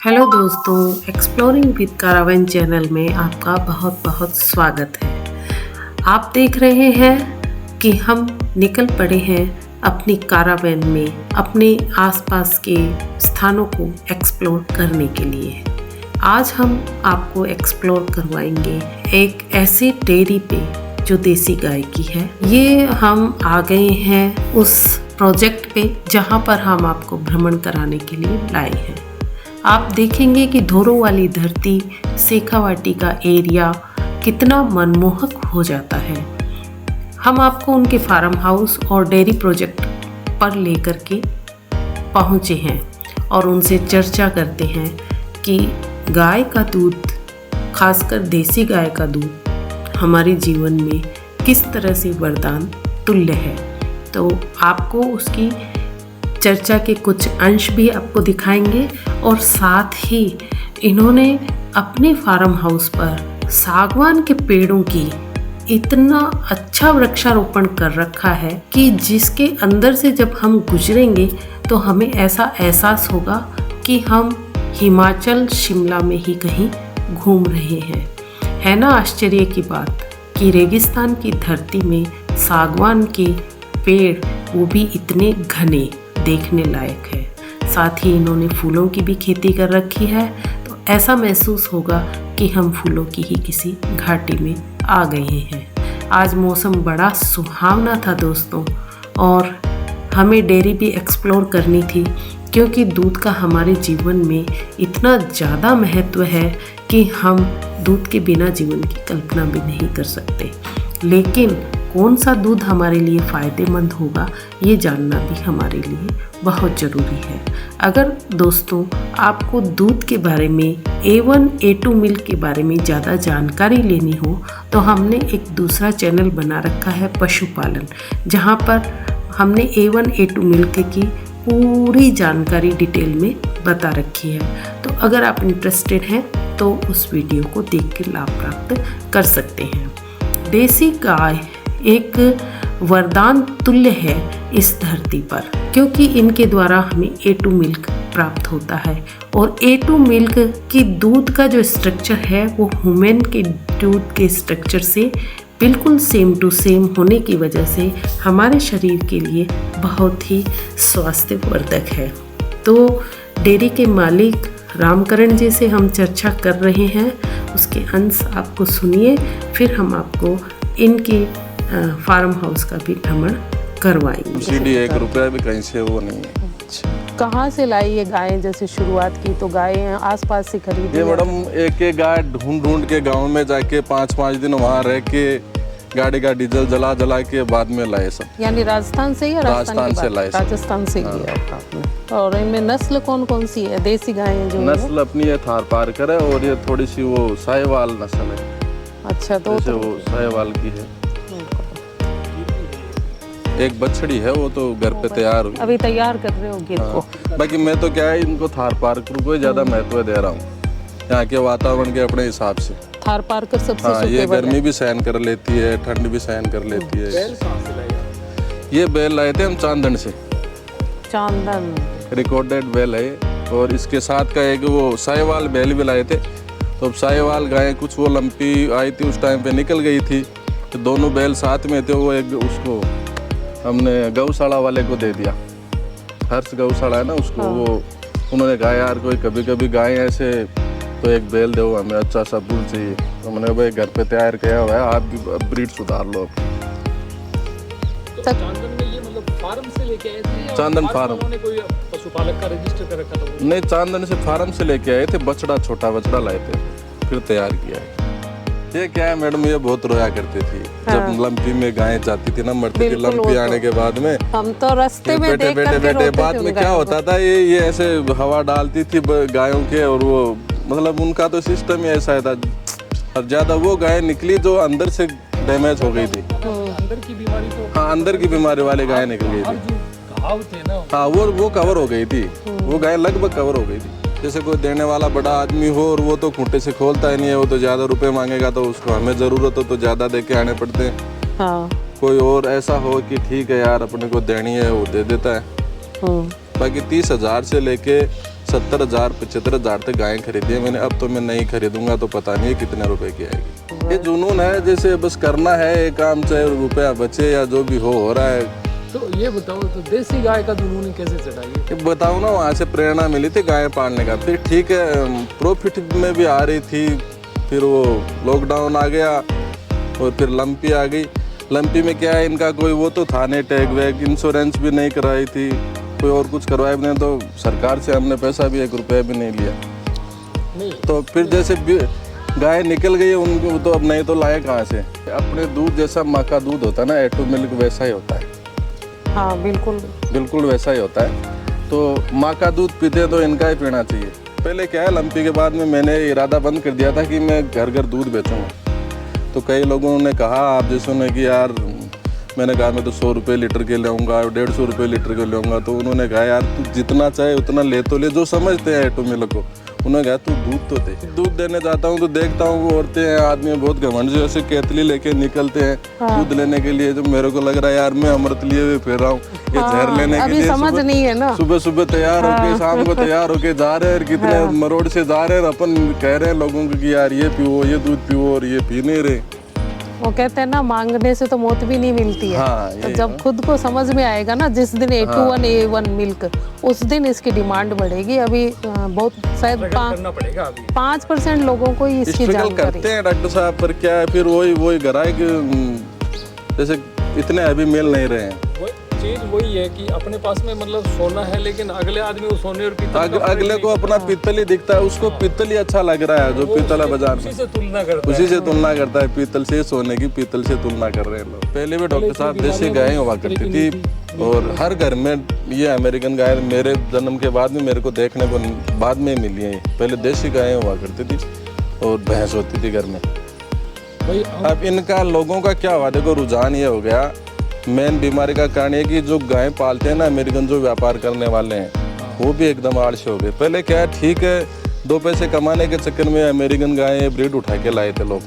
Hello दोस्तों, exploring with कारावैन channel में आपका बहुत बहुत स्वागत है। आप देख रहे हैं कि हम निकल पड़े हैं अपनी कारावैन में अपने आसपास के स्थानों को एक्सप्लोर करने के लिए। आज हम आपको एक्सप्लोर करवाएंगे एक ऐसे डेयरी पे जो देसी गाय की है। ये हम आ गए हैं उस प्रोजेक्ट पे जहाँ पर हम आपको भ्रमण कराने के लिए लाए हैं। आप देखेंगे कि धोरों वाली धरती, शेखावाटी का एरिया कितना मनमोहक हो जाता है। हम आपको उनके फार्म हाउस और डेयरी प्रोजेक्ट पर लेकर के पहुँचे हैं और उनसे चर्चा करते हैं कि गाय का दूध, खासकर देसी गाय का दूध हमारे जीवन में किस तरह से वरदान तुल्य है। तो आपको उसकी चर्चा के कुछ अंश भी आपको दिखाएंगे और साथ ही इन्होंने अपने फार्म हाउस पर सागवान के पेड़ों की इतना अच्छा वृक्षारोपण कर रखा है कि जिसके अंदर से जब हम गुजरेंगे तो हमें ऐसा एहसास होगा कि हम हिमाचल शिमला में ही कहीं घूम रहे हैं। है ना आश्चर्य की बात कि रेगिस्तान की धरती में सागवान के पेड़, वो भी इतने घने, देखने लायक है। साथ ही इन्होंने फूलों की भी खेती कर रखी है, तो ऐसा महसूस होगा कि हम फूलों की ही किसी घाटी में आ गए हैं। आज मौसम बड़ा सुहावना था दोस्तों, और हमें डेयरी भी एक्सप्लोर करनी थी क्योंकि दूध का हमारे जीवन में इतना ज़्यादा महत्व है कि हम दूध के बिना जीवन की कल्पना भी नहीं कर सकते। लेकिन कौन सा दूध हमारे लिए फ़ायदेमंद होगा, ये जानना भी हमारे लिए बहुत ज़रूरी है। अगर दोस्तों आपको दूध के बारे में, A1 A2 मिल्क के बारे में ज़्यादा जानकारी लेनी हो तो हमने एक दूसरा चैनल बना रखा है पशुपालन, जहाँ पर हमने A1 A2 मिल्क की पूरी जानकारी डिटेल में बता रखी है। तो अगर आप इंटरेस्टेड हैं तो उस वीडियो को देख के लाभ प्राप्त कर सकते हैं। देसी गाय एक वरदान तुल्य है इस धरती पर, क्योंकि इनके द्वारा हमें A2 मिल्क प्राप्त होता है और A2 मिल्क की दूध का जो स्ट्रक्चर है वो ह्यूमन के दूध के स्ट्रक्चर से बिल्कुल सेम टू सेम होने की वजह से हमारे शरीर के लिए बहुत ही स्वास्थ्यवर्धक है। तो डेयरी के मालिक रामकरण जी से हम चर्चा कर रहे हैं, उसके अंश आपको सुनिए, फिर हम आपको इनके फार्म हाउस का भी भ्रमण करवाएंगे। सब्सिडी 1 रुपया भी कहीं से वो नहीं है। कहाँ से लाई ये गायें? जैसे शुरुआत की तो गायें आसपास से खरीदी? ये मैडम एक गाय ढूंढ के गांव में जाके 5-5 दिन वहाँ रह के गाड़ी का डीजल जला के बाद में लाए सब। यानी राजस्थान से या राजस्थान से लाए? राजस्थान से लिया आपने। और इनमें नस्ल कौन कौन सी है? देसी गायें जो नस्ल अपनी ये थार पारकर है और ये थोड़ी सी वो साहिवाल नस्ल है। अच्छा, तो वो साहिवाल की है। एक बछड़ी है, वो तो घर पे तैयार हुई, अभी तैयार कर रहे होगे इनको। बाकी मैं तो क्या है, इनको थार पारकर को ज्यादा महत्व दे रहा हूँ, यहाँ के वातावरण के अपने हिसाब से। थार पारकर सबसे हाँ, ये गर्मी भी सहन कर लेती है, ठंड भी सहन कर लेती है। ये बैल लाए थे हम चांदन से, चांदन रिकॉर्डेड बैल है। और इसके साथ का एक वो साहिवाल बैल भी लाए थे। तो अब साहिवाल गाय कुछ वो लंपी आई थी, उस टाइम पे निकल गई थी, तो दोनों बैल साथ में थे। वो एक उसको हमने गौशाला वाले को दे दिया, हर्ष गौशाला है ना, उसको वो उन्होंने कहा यार कोई कभी गाय ऐसे तो एक बैल दो हमें, अच्छा सा बुल चाहिए। तो मैंने भाई घर पे तैयार किया हुआ है, आप भी ब्रीड सुधार लो। तो चांदन में ये मतलब फार्म से लेके आए थे? चांदन फार्म, उन्होंने कोई पशुपालक का रजिस्टर कर रखा था? नहीं, चांदन से फार्म से लेके आए थे, बछड़ा, छोटा बछड़ा लाए थे, फिर तैयार किया है। ये क्या है मैडम, ये बहुत रोया करती थी जब लंपी में गायें जाती थी ना, मरती थी लंपी आने के बाद में। हम तो रास्ते में बैठे बाद में क्या होता था, ये ऐसे हवा डालती थी गायों के, और वो मतलब उनका तो सिस्टम ही ऐसा था। और ज्यादा वो गाय निकली जो अंदर से डैमेज हो गई थी, अंदर की बीमारी तो, हाँ, अंदर की बीमारी वाली गाय निकल गई थी। घाव थे ना, हाँ, वो कवर हो गई थी, वो गाय लगभग कवर हो गई थी। जैसे कोई देने वाला बड़ा आदमी हो और वो तो खूंटे से खोलता ही नहीं है, वो तो ज़्यादा रुपए मांगेगा, तो उसको हमें ज़रूरत हो तो ज़्यादा दे के आने पड़ते हैं। हाँ। कोई और ऐसा हो कि ठीक है यार अपने को देनी है, वो दे देता है। बाकी 30,000 से लेके 70,000 75,000 तक गायें खरीदी है मैंने। अब तो मैं नहीं खरीदूंगा तो पता नहीं कितने रुपए की आएगी। ये जुनून है, जैसे बस करना है ये काम, चाहे रुपया बचे या जो भी हो रहा है। तो ये बताओ, तो देसी गाय का जुनून कैसे चढ़ा? ये बताऊँ ना, वहाँ से प्रेरणा मिली थी गाय पालने का। फिर ठीक है, प्रॉफिट में भी आ रही थी, फिर वो लॉकडाउन आ गया और फिर लंपी आ गई। लंपी में क्या है, इनका कोई वो तो था नहीं, टैग वैग, इंश्योरेंस भी नहीं कराई थी, कोई और कुछ करवाया भी नहीं, तो सरकार से हमने पैसा भी 1 रुपया भी नहीं लिया। नहीं तो फिर जैसे गाय निकल गई उनको, तो अब नहीं तो लाए कहाँ से। अपने दूध जैसा माँ का दूध होता है ना, ए2 मिल्क, वैसा ही होता है। हाँ बिल्कुल बिल्कुल वैसा ही होता है। तो माँ का दूध पीते तो इनका ही पीना चाहिए। पहले क्या है, लंपी के बाद में मैंने इरादा बंद कर दिया था कि मैं घर घर दूध बेचूंगा। तो कई लोगों ने कहा, आप जैसों ने, कि यार, मैंने कहा मैं तो 100 रुपये लीटर के लेऊंगा, 150 रुपये लीटर के लेऊंगा। तो उन्होंने कहा यार तू जितना चाहे उतना ले तो ले, जो समझते हैं ए2 मिल्क को। उन्होंने कहा तू दूध तो दे। दूध देने जाता हूँ तो देखता हूँ वो औरतें हैं, आदमी बहुत घमंड से ऐसे केतली लेके निकलते हैं दूध लेने के लिए। जो मेरे को लग रहा है यार मैं अमृत लिए हुए फिर रहा हूँ, ये जहर लेने के लिए समझ नहीं है ना। सुबह सुबह तैयार होके शाम को तैयार होके जा रहे हैं, कितने मरोड़ से जा रहे हैं, अपन कह रहे हैं लोगों को कि यार ये पियो, ये दूध पियो, और ये पी नहीं रहे। वो कहते हैं ना, मांगने से तो मौत भी नहीं मिलती है। हाँ, तो जब खुद को समझ में आएगा ना, जिस दिन A2 A1 मिल्क, उस दिन इसकी डिमांड बढ़ेगी। अभी बहुत शायद करना पड़ेगा। अभी 5% लोगों को ही इसकी जानकारी करते हैं डॉक्टर साहब, पर क्या है फिर वही गराए कि जैसे इतने अभी मिल नहीं रहे हैं। चीज वही है कि अपने पास में मतलब सोना है, लेकिन अगले आदमी वो सोने और पीतल अगले को अपना पीतल ही दिखता है, उसको पीतल ही अच्छा लग रहा है, जो पीतल है बाजार में, उसी से तुलना करता है पीतल से। सोने की पीतल से तुलना कर रहे हैं लोग। पहले भी डॉक्टर साहब देसी गायें हुआ करती थी, और हर घर में ये अमेरिकन गाय मेरे जन्म के बाद में मेरे को देखने को बाद में मिली है। पहले देसी गायें हुआ करती थी और भैंस होती थी घर में। अब इनका लोगों का क्या हुआ, देखो रुझान ये हो गया। मेन बीमारी का कारण है कि जो गाय पालते हैं ना अमेरिकन, जो व्यापार करने वाले हैं, वो भी एकदम आलसी हो गए। पहले क्या है, ठीक है, 2 पैसे कमाने के चक्कर में अमेरिकन गाय ब्रीड उठा के लाए थे लोग,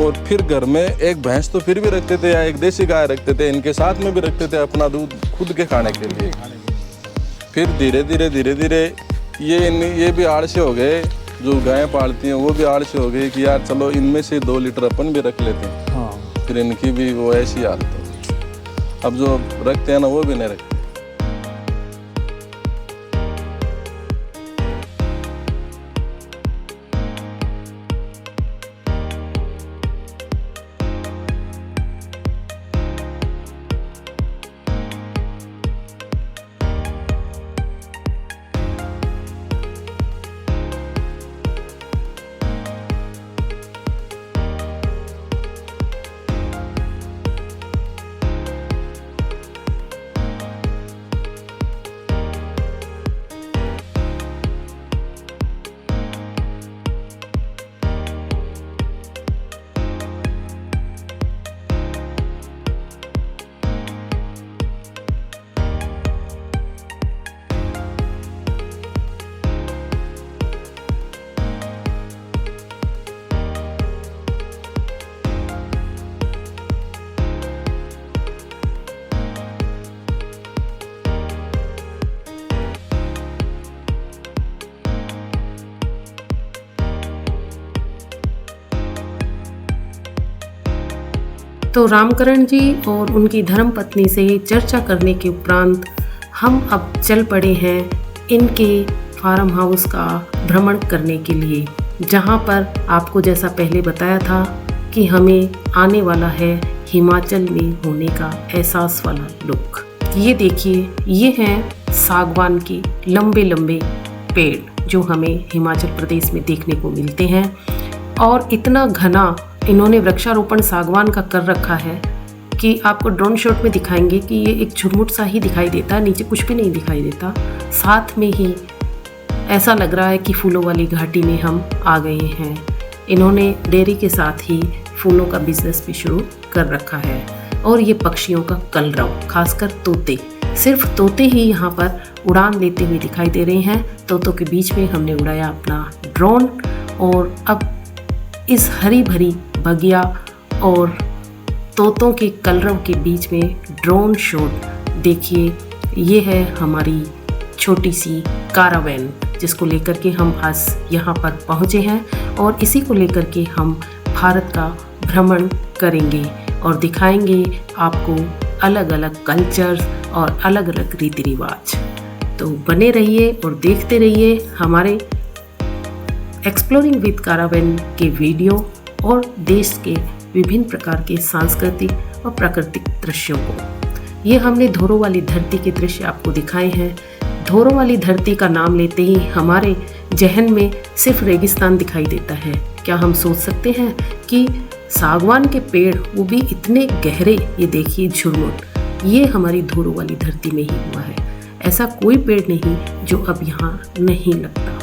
और फिर घर में एक भैंस तो फिर भी रखते थे या एक देसी गाय रखते थे, इनके साथ में भी रखते थे अपना दूध खुद के खाने के लिए। फिर धीरे धीरे ये भी आलसी हो गए, जो गायें पालती हैं वो भी आलसी हो गई कि यार चलो इनमें से 2 लीटर अपन भी रख लेते हैं। फिर इनकी भी वो ऐसी हालत है, अब जो रखते हैं ना वो भी नहीं रखते। तो रामकरण जी और उनकी धर्मपत्नी से चर्चा करने के उपरांत हम अब चल पड़े हैं इनके फार्म हाउस का भ्रमण करने के लिए, जहां पर आपको जैसा पहले बताया था कि हमें आने वाला है हिमाचल में होने का एहसास वाला लुक। ये देखिए, ये हैं सागवान के लंबे लंबे पेड़ जो हमें हिमाचल प्रदेश में देखने को मिलते हैं, और इतना घना इन्होंने वृक्षारोपण सागवान का कर रखा है कि आपको ड्रोन शॉट में दिखाएंगे कि ये एक झुरमुट सा ही दिखाई देता है, नीचे कुछ भी नहीं दिखाई देता। साथ में ही ऐसा लग रहा है कि फूलों वाली घाटी में हम आ गए हैं। इन्होंने डेयरी के साथ ही फूलों का बिजनेस भी शुरू कर रखा है, और ये पक्षियों का कलरव, खासकर तोते, सिर्फ तोते ही यहाँ पर उड़ान लेते हुए दिखाई दे रहे हैं। तोतों के बीच में हमने उड़ाया अपना ड्रोन, और अब इस हरी भरी बगिया और तोतों के कलरव के बीच में ड्रोन शॉट देखिए। ये है हमारी छोटी सी कारावैन, जिसको लेकर के हम आज यहाँ पर पहुँचे हैं और इसी को लेकर के हम भारत का भ्रमण करेंगे और दिखाएंगे आपको अलग अलग कल्चर और अलग अलग रीति रिवाज। तो बने रहिए और देखते रहिए हमारे एक्सप्लोरिंग विद कारावैन के वीडियो और देश के विभिन्न प्रकार के सांस्कृतिक और प्राकृतिक दृश्यों को। ये हमने धोरो वाली धरती के दृश्य आपको दिखाए हैं। धोरो वाली धरती का नाम लेते ही हमारे जहन में सिर्फ रेगिस्तान दिखाई देता है। क्या हम सोच सकते हैं कि सागवान के पेड़ वो भी इतने गहरे, ये देखिए झुरमुट, ये हमारी धोरो वाली धरती में ही हुआ है। ऐसा कोई पेड़ नहीं जो अब यहाँ नहीं लगता।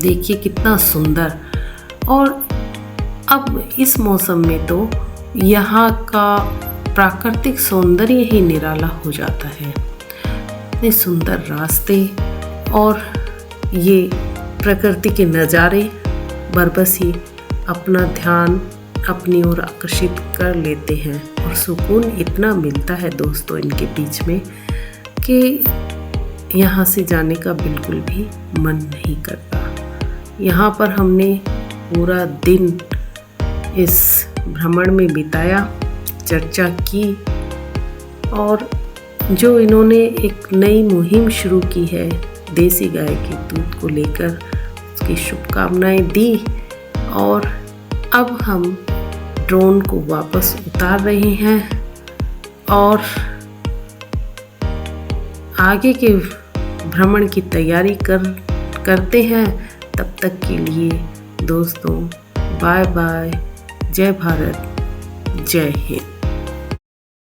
देखिए कितना सुंदर। और अब इस मौसम में तो यहाँ का प्राकृतिक सौंदर्य ही निराला हो जाता है। इतने सुंदर रास्ते और ये प्रकृति के नज़ारे बरबस ही अपना ध्यान अपनी ओर आकर्षित कर लेते हैं और सुकून इतना मिलता है दोस्तों इनके बीच में कि यहाँ से जाने का बिल्कुल भी मन नहीं करता। यहाँ पर हमने पूरा दिन इस भ्रमण में बिताया, चर्चा की और जो इन्होंने एक नई मुहिम शुरू की है देसी गाय के दूध को लेकर, उसकी शुभकामनाएं दी। और अब हम ड्रोन को वापस उतार रहे हैं और आगे के भ्रमण की तैयारी करते हैं। तब तक के लिए दोस्तों बाय बाय, जय भारत, जय हिंद।